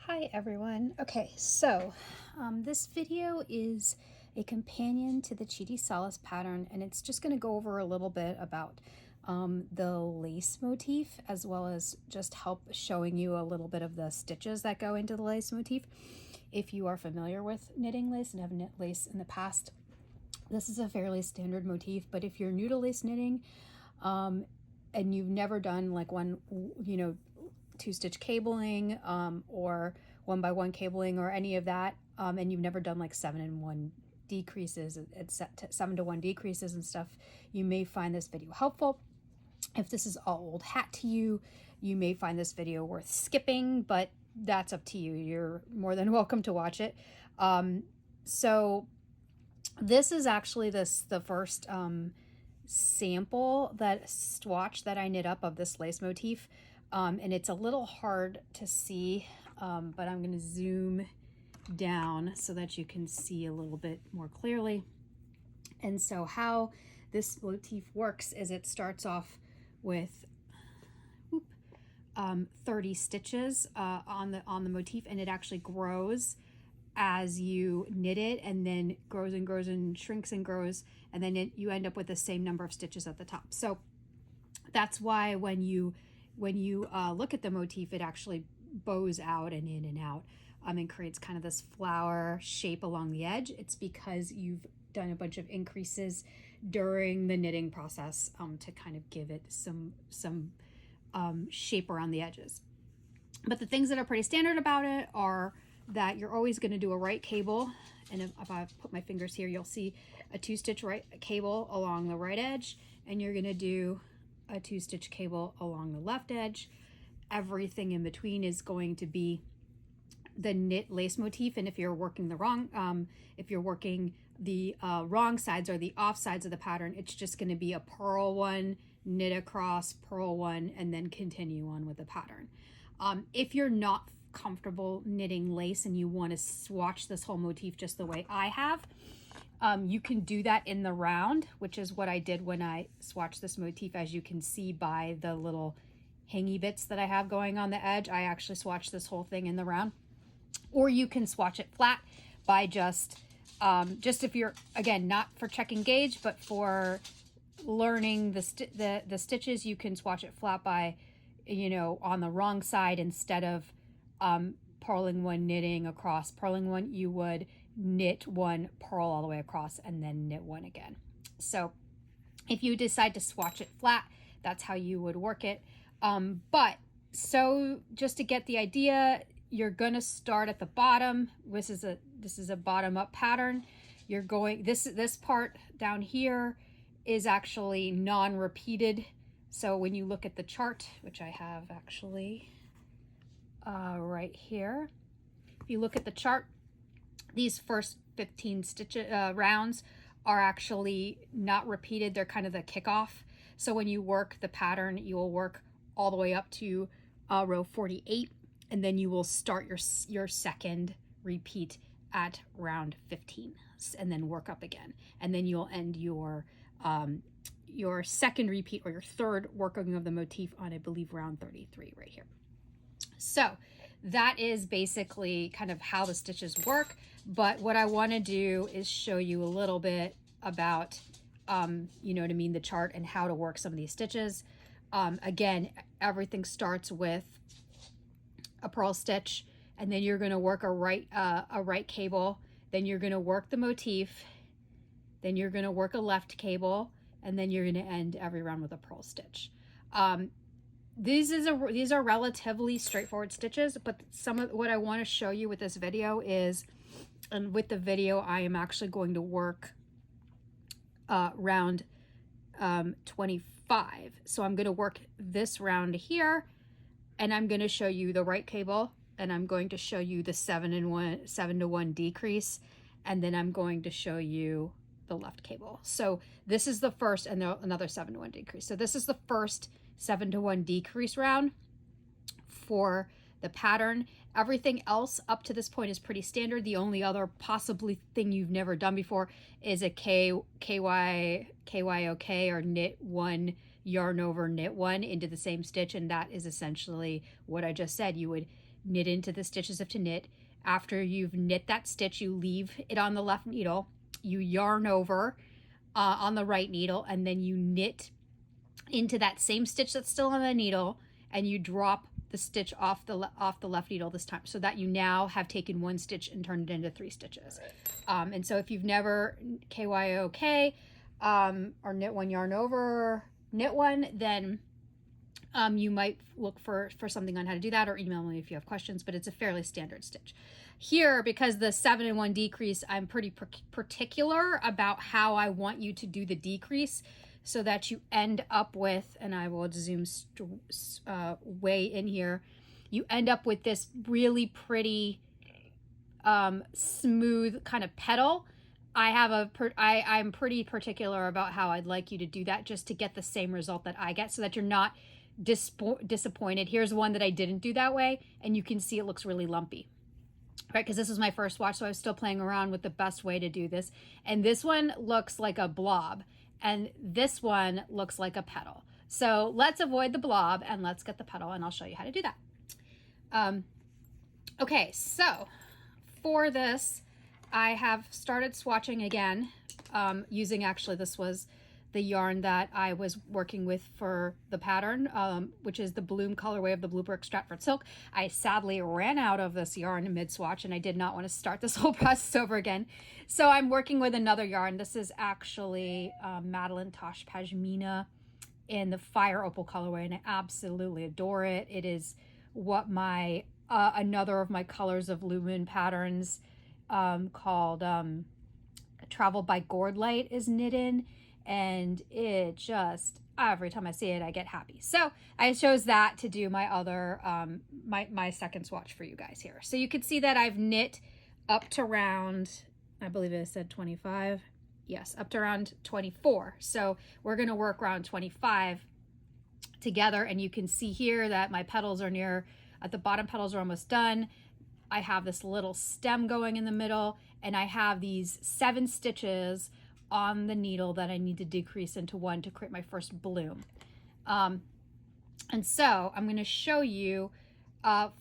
Hi everyone. Okay, so this video is a companion to the Chiti Solace pattern, and it's just going to go over a little bit about the lace motif, as well as just help showing you a little bit of the stitches that go into the lace motif. If you are familiar with knitting lace and have knit lace in the past, this is a fairly standard motif. But if you're new to lace knitting and you've never done like two-stitch cabling or 1x1 cabling or any of that, and you've never done like 7-in-1 decreases, it's 7-to-1 decreases and stuff, you may find this video helpful. If this is all old hat to you, you may find this video worth skipping, but that's up to you. You're more than welcome to watch it. So this is actually the first sample swatch that I knit up of this lace motif. And it's a little hard to see, but I'm going to zoom down so that you can see a little bit more clearly. And so how this motif works is it starts off with 30 stitches on the motif, and it actually grows as you knit it, and then grows and grows and shrinks and grows, and then you end up with the same number of stitches at the top. So that's why when you look at the motif, it actually bows out and in and out and creates kind of this flower shape along the edge. It's because you've done a bunch of increases during the knitting process to kind of give it some shape around the edges. But the things that are pretty standard about it are that you're always going to do a right cable, and if I put my fingers here, you'll see a 2-stitch right cable along the right edge, and you're going to do a 2-stitch cable along the left edge. Everything in between is going to be the knit lace motif, and if you're working the wrong sides or the off sides of the pattern, it's just going to be a purl one, knit across, purl one, and then continue on with the pattern. If you're not comfortable knitting lace and you want to swatch this whole motif just the way I have, you can do that in the round, which is what I did when I swatched this motif. As you can see by the little hangy bits that I have going on the edge, I actually swatched this whole thing in the round. Or you can swatch it flat by just if you're, again, not for checking gauge, but for learning the stitches, you can swatch it flat by, on the wrong side. Instead of purling one, knitting across, purling one, you would knit one, purl all the way across, and then knit one again. So if you decide to swatch it flat, that's how you would work it. So just to get the idea, you're going to start at the bottom. This is a bottom up pattern. You're going, this part down here is actually non-repeated. So when you look at the chart, which I have actually right here, if you look at the chart, these first 15 rounds are actually not repeated. They're kind of the kickoff. So when you work the pattern, you will work all the way up to row 48, and then you will start your second repeat at round 15, and then work up again, and then you'll end your second repeat or your third working of the motif on, I believe, round 33 right here. So that is basically kind of how the stitches work. But what I want to do is show you a little bit about, the chart and how to work some of these stitches. Again, everything starts with a purl stitch, and then you're going to work a right cable, then you're going to work the motif, then you're going to work a left cable, and then you're going to end every round with a purl stitch. These are relatively straightforward stitches, but some of what I want to show you with this video is, and with the video, I am actually going to work round 25. So I'm going to work this round here, and I'm going to show you the right cable, and I'm going to show you the 7-to-1 decrease, and then I'm going to show you the left cable. So this is the first, and another 7-to-1 decrease. So this is the first 7-to-1 decrease round for the pattern. Everything else up to this point is pretty standard. The only other possibly thing you've never done before is a KYOK, or knit one, yarn over, knit one into the same stitch, and that is essentially what I just said. You would knit into the stitches of to knit. After you've knit that stitch, you leave it on the left needle, you yarn over on the right needle, and then you knit into that same stitch that's still on the needle, and you drop the stitch off the left needle this time, so that you now have taken one stitch and turned it into 3 stitches. And so if you've never KYOK or knit one, yarn over, knit one, then you might look for something on how to do that, or email me if you have questions, but it's a fairly standard stitch. Here, because the 7-in-1 decrease, I'm pretty particular about how I want you to do the decrease, so that you end up with, and I will zoom way in here, you end up with this really pretty smooth kind of petal. I'm pretty particular about how I'd like you to do that, just to get the same result that I get, so that you're not disappointed. Here's one that I didn't do that way, and you can see it looks really lumpy, right? Because this was my first watch, so I was still playing around with the best way to do this. And this one looks like a blob, and this one looks like a petal. So let's avoid the blob and let's get the petal, and I'll show you how to do that. Okay, so for this, I have started swatching again, using, actually, this was the yarn that I was working with for the pattern, which is the Bloom colorway of the Bluebrick Stratford Silk. I sadly ran out of this yarn mid-swatch, and I did not want to start this whole process over again. So I'm working with another yarn. This is actually Madeline Tosh Pashmina in the Fire Opal colorway, and I absolutely adore it. It is what my another of my Colors of Lumin patterns called Travel by Gordlight is knit in, and it just, every time I see it, I get happy. So I chose that to do my other, my second swatch for you guys here. So you can see that I've knit up to round, I believe it said 25. Yes, up to round 24. So we're going to work round 25 together, and you can see here that my petals are near, at the bottom petals are almost done. I have this little stem going in the middle, and I have these 7 stitches on the needle that I need to decrease into 1 to create my first bloom. And so I'm going to show you how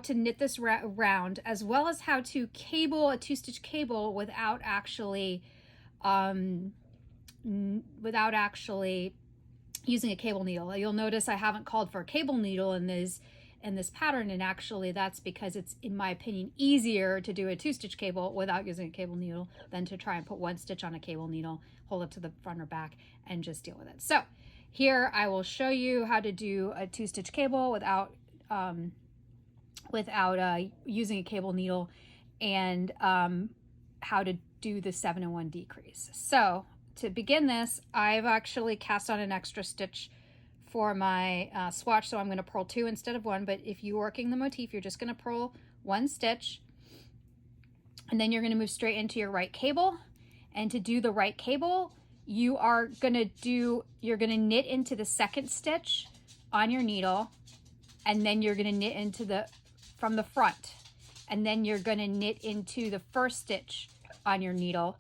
to knit this round, as well as how to cable a 2-stitch cable without actually using a cable needle. You'll notice I haven't called for a cable needle in this pattern, and actually that's because it's, in my opinion, easier to do a 2-stitch cable without using a cable needle than to try and put 1 stitch on a cable needle, hold it to the front or back, and just deal with it. So here I will show you how to do a 2-stitch cable without using a cable needle, and how to do the 7-in-1 decrease. So to begin this, I've actually cast on an extra stitch for my swatch, so I'm going to purl 2 instead of 1, but if you're working the motif, you're just going to purl 1 stitch, and then you're going to move straight into your right cable. And to do the right cable, you're going to knit into the 2nd stitch on your needle, and then you're going to knit from the front, and then you're going to knit into the 1st stitch on your needle,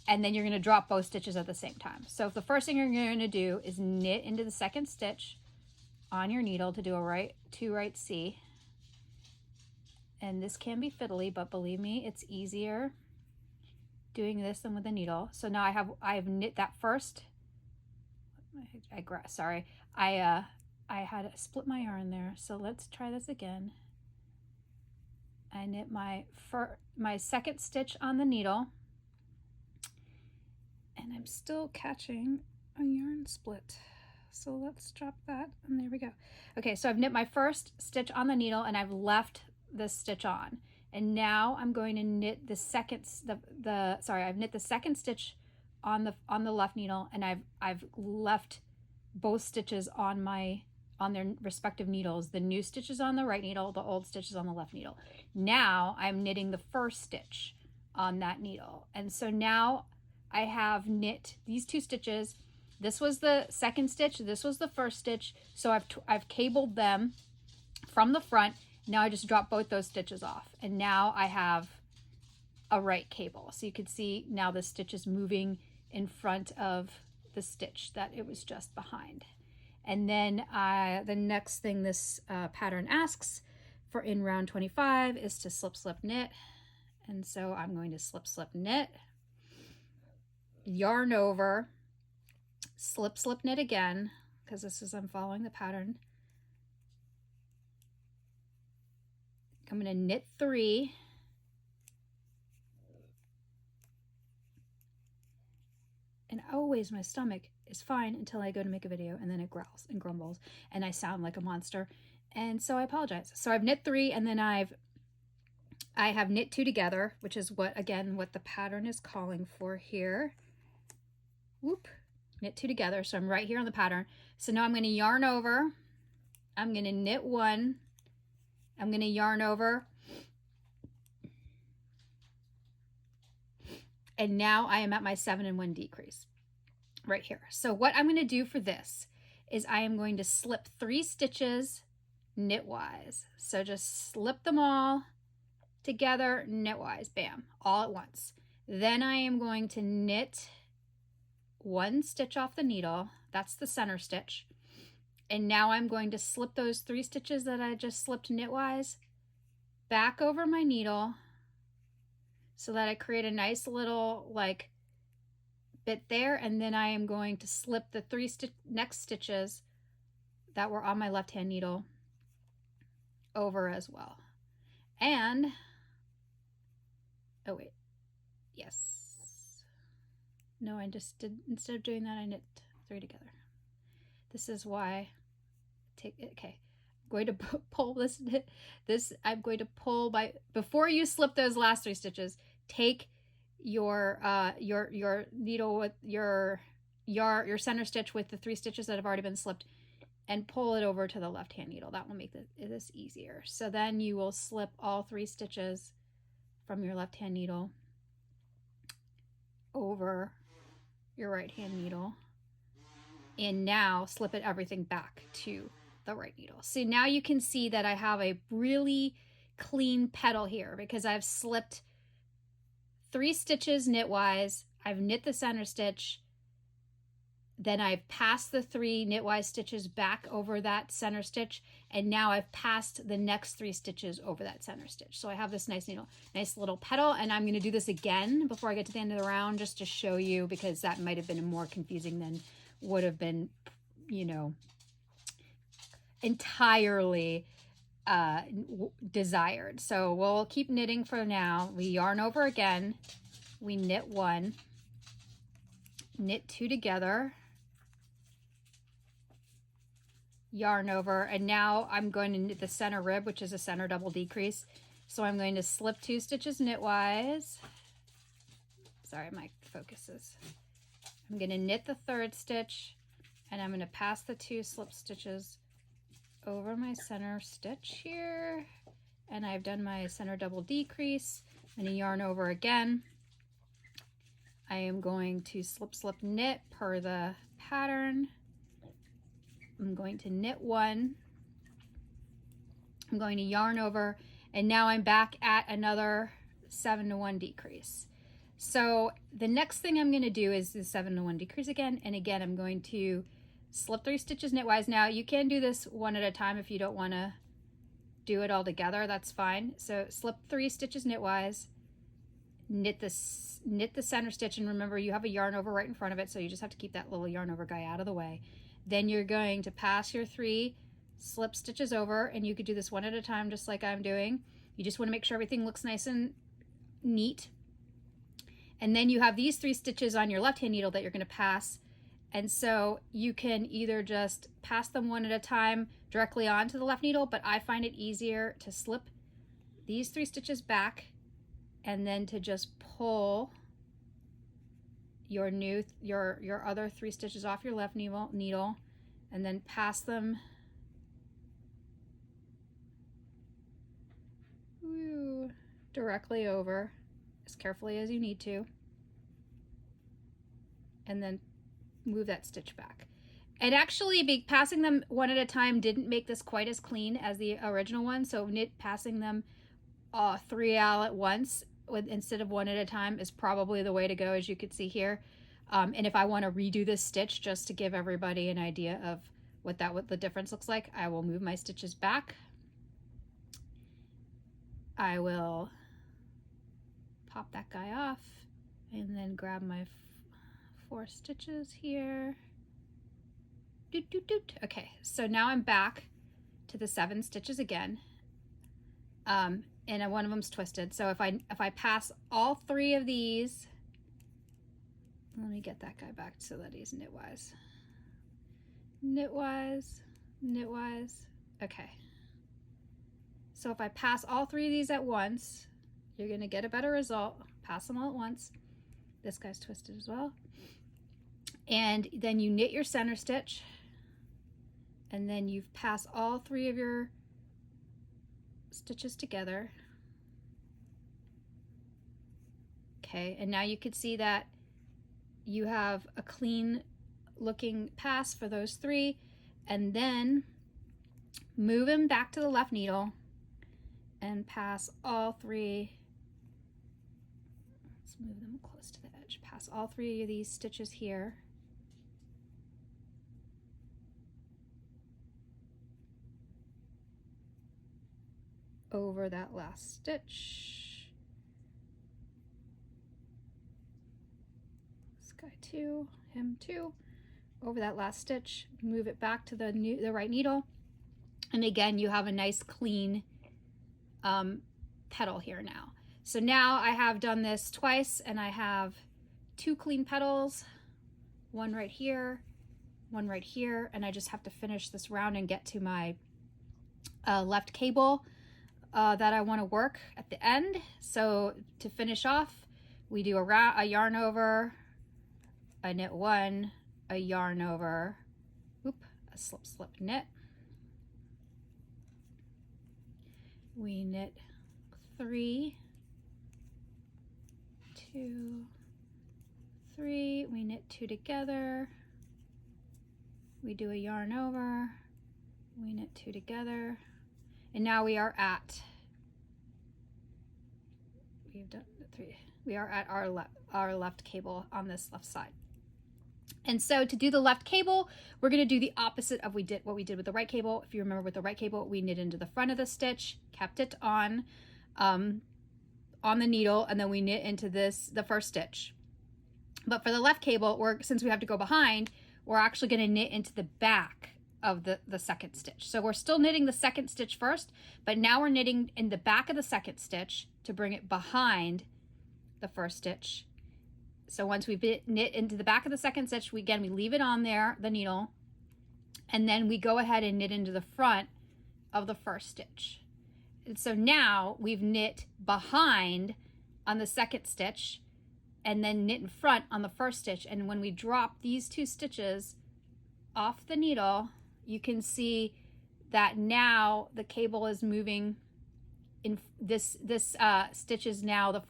and then you're going to drop both stitches at the same time. So the first thing you're going to do is knit into the 2nd stitch on your needle to do a 2 right C. And this can be fiddly, but believe me, it's easier doing this than with a needle. So now I've knit that first. I had split my yarn there. So let's try this again. I knit my 2nd stitch on the needle, and I'm still catching a yarn split. So let's drop that, and there we go. Okay, so I've knit my 1st stitch on the needle, and I've left this stitch on. And now I'm going to knit the I've knit the 2nd stitch on the left needle, and I've left both stitches on their respective needles. The new stitch is on the right needle, the old stitch is on the left needle. Now I'm knitting the 1st stitch on that needle. And so now I have knit these 2 stitches. This was the 2nd stitch, this was the 1st stitch. So I've cabled them from the front. Now I just drop both those stitches off, and now I have a right cable. So you can see now the stitch is moving in front of the stitch that it was just behind. And then the next thing this pattern asks for in round 25 is to slip, slip, knit. And so I'm going to slip, slip, knit, yarn over, slip, slip, knit again, because this is, I'm following the pattern. I'm going to knit 3, and always my stomach is fine until I go to make a video, and then it growls and grumbles and I sound like a monster, and so I apologize. So I've knit 3, and then I have knit 2 together, which is what, again, what the pattern is calling for here. Whoop, knit 2 together. So I'm right here on the pattern. So now I'm going to yarn over, I'm going to knit 1, I'm going to yarn over, and now I am at my 7 and 1 decrease right here. So what I'm going to do for this is I am going to slip 3 stitches knitwise. So just slip them all together knitwise, bam, all at once. Then I am going to knit 1 stitch off the needle, that's the center stitch, and now I'm going to slip those 3 stitches that I just slipped knitwise back over my needle so that I create a nice little like bit there, and then I am going to slip the 3 next stitches that were on my left hand needle over as well. And oh wait, yes, no, I just did, instead of doing that, I knit 3 together. This is why, okay, I'm going to pull this, I'm going to pull by, before you slip those last 3 stitches, take your needle with your center stitch with the 3 stitches that have already been slipped and pull it over to the left hand needle. That will make this easier. So then you will slip all 3 stitches from your left hand needle over your right hand needle, and now slip it everything back to the right needle. So now you can see that I have a really clean petal here because I've slipped 3 stitches knitwise, I've knit the center stitch, then I've passed the 3 knitwise stitches back over that center stitch, and now I've passed the next 3 stitches over that center stitch. So I have this nice needle, nice little petal, and I'm going to do this again before I get to the end of the round just to show you, because that might have been more confusing than would have been, you know, entirely desired. So we'll keep knitting for now. We yarn over again, we knit 1, knit 2 together, yarn over, and now I'm going to knit the center rib, which is a center double decrease. So I'm going to slip 2 stitches knitwise. Sorry, my focus is. I'm going to knit the 3rd stitch, and I'm going to pass the 2 slip stitches over my center stitch here, and I've done my center double decrease. I'm going to yarn over again. I am going to slip, slip, knit per the pattern. I'm going to knit 1. I'm going to yarn over, and now I'm back at another 7 to 1 decrease. So the next thing I'm going to do is the 7 to 1 decrease again, and again I'm going to slip 3 stitches knitwise. Now you can do this one at a time if you don't want to do it all together, that's fine. So slip 3 stitches knitwise, knit the center stitch, and remember you have a yarn over right in front of it, so you just have to keep that little yarn over guy out of the way. Then you're going to pass your 3 slip stitches over, and you could do this one at a time just like I'm doing. You just want to make sure everything looks nice and neat. And then you have these 3 stitches on your left hand needle that you're going to pass, and so you can either just pass them one at a time directly onto the left needle, but I find it easier to slip these 3 stitches back and then to just pull your other 3 stitches off your left needle and then pass them directly over as carefully as you need to, and then move that stitch back. And actually passing them one at a time didn't make this quite as clean as the original one, so passing them 3 out at once instead of one at a time is probably the way to go, as you could see here. And if I want to redo this stitch just to give everybody an idea of what the difference looks like, I will move my stitches back I will pop that guy off and then grab my 4 stitches here. Doot, doot, doot. Okay, so now I'm back to the 7 stitches again, and one of them's twisted. So if I pass all 3 of these, let me get that guy back so that he's knitwise, knitwise, knitwise. Okay, so if I pass all 3 of these at once, you're gonna get a better result. Pass them all at once. This guy's twisted as well. And then you knit your center stitch, and then you've passed all 3 of your stitches together. Okay, and now you can see that you have a clean looking pass for those 3, and then move them back to the left needle and pass all 3. Let's move them close to the edge. Pass all 3 of these stitches here. Over that last stitch. This guy too, him too. Over that last stitch, move it back to the right needle, and again you have a nice clean petal here now. So now I have done this twice, and I have 2 clean petals, one right here, one right here, and I just have to finish this round and get to my left cable that I want to work at the end. So to finish off, we do a yarn over, a knit 1, a yarn over, a slip slip knit. We knit 3, 2, 3, we knit 2 together, we do a yarn over, we knit 2 together, and now we are at, we've done the 3, we are at our left cable on this left side. And so to do the left cable, we're going to do the opposite of what we did with the right cable. If you remember, with the right cable, we knit into the front of the stitch, kept it on the needle, and then we knit into the first stitch. But for the left cable, since we have to go behind, we're actually going to knit into the back of the second stitch. So we're still knitting the second stitch first, but now we're knitting in the back of the second stitch to bring it behind the first stitch. So once we've knit into the back of the second stitch, we leave it on there, the needle, and then we go ahead and knit into the front of the first stitch. And so now we've knit behind on the second stitch and then knit in front on the first stitch. And when we drop these 2 stitches off the needle, you can see that now the cable is moving in this stitch is now the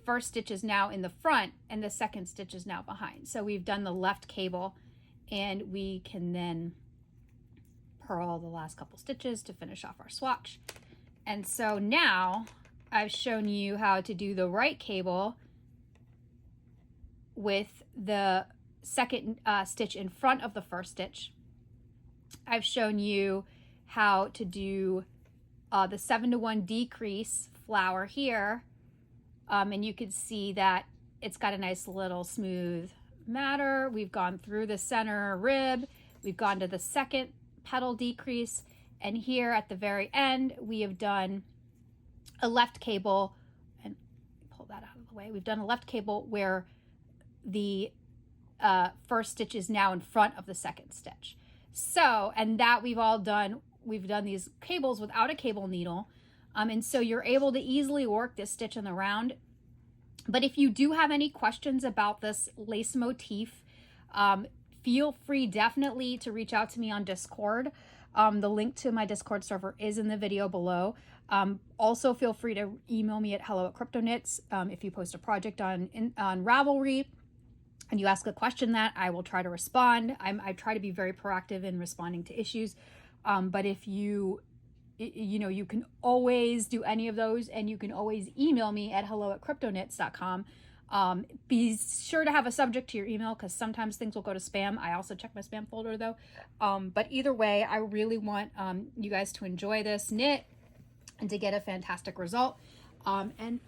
first stitch is now in the front and the second stitch is now behind. So we've done the left cable, and we can then purl the last couple stitches to finish off our swatch. And so now I've shown you how to do the right cable with the second stitch in front of the first stitch. I've shown you how to do the 7-to-1 decrease flower here. And you can see that it's got a nice little smooth matter. We've gone through the center rib, we've gone to the second petal decrease, and here at the very end we have done a left cable, and pull that out of the way. We've done a left cable where the first stitch is now in front of the second stitch. So, and that we've done these cables without a cable needle. And so you're able to easily work this stitch in the round. But if you do have any questions about this lace motif, feel free definitely to reach out to me on Discord. The link to my Discord server is in the video below. Also feel free to email me at hello@cryptonits if you post a project on Ravelry and you ask a question that I will try to respond. I try to be very proactive in responding to issues. But if you can always do any of those, and you can always email me at hello@cryptonits.com. Be sure to have a subject to your email, because sometimes things will go to spam. I also check my spam folder though. But either way, I really want you guys to enjoy this knit. and to get a fantastic result. And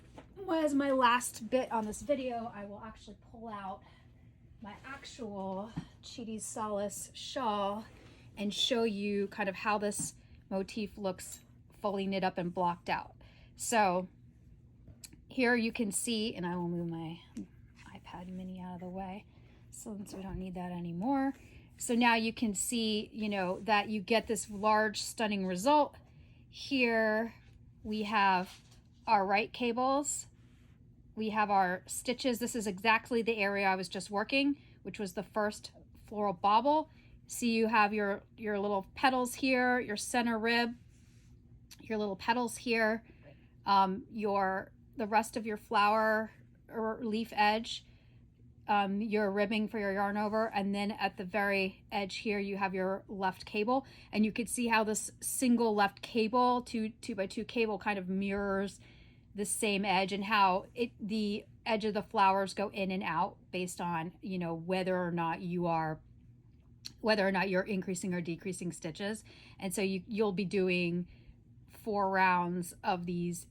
as my last bit on this video, I will actually pull out my actual Chiti's Solace shawl and show you kind of how this motif looks fully knit up and blocked out. So here you can see, and I will move my iPad mini out of the way since we don't need that anymore. So now you can see, you know, that you get this large, stunning result. Here we have our right cables. We have our stitches. This is exactly the area I was just working, which was the first floral bauble. See, you have your little petals here, your center rib, your little petals here, the rest of your flower or leaf edge, your ribbing for your yarn over, and then at the very edge here you have your left cable, and you could see how this single left cable, 2x2 cable, kind of mirrors the same edge, and how the edge of the flowers go in and out based on, you know, whether or not you're increasing or decreasing stitches. And so you'll be doing 4 rounds of these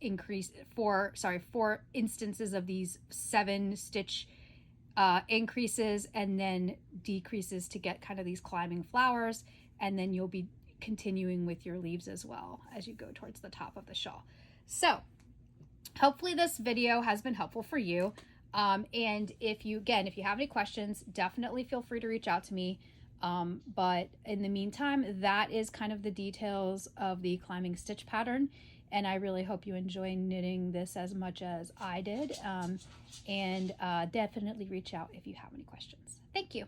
four instances of these 7 stitch increases and then decreases to get kind of these climbing flowers, and then you'll be continuing with your leaves as well as you go towards the top of the shawl. So hopefully this video has been helpful for you, and if you have any questions, definitely feel free to reach out to me. But in the meantime, that is kind of the details of the climbing stitch pattern, and I really hope you enjoy knitting this as much as I did, and definitely reach out if you have any questions. Thank you.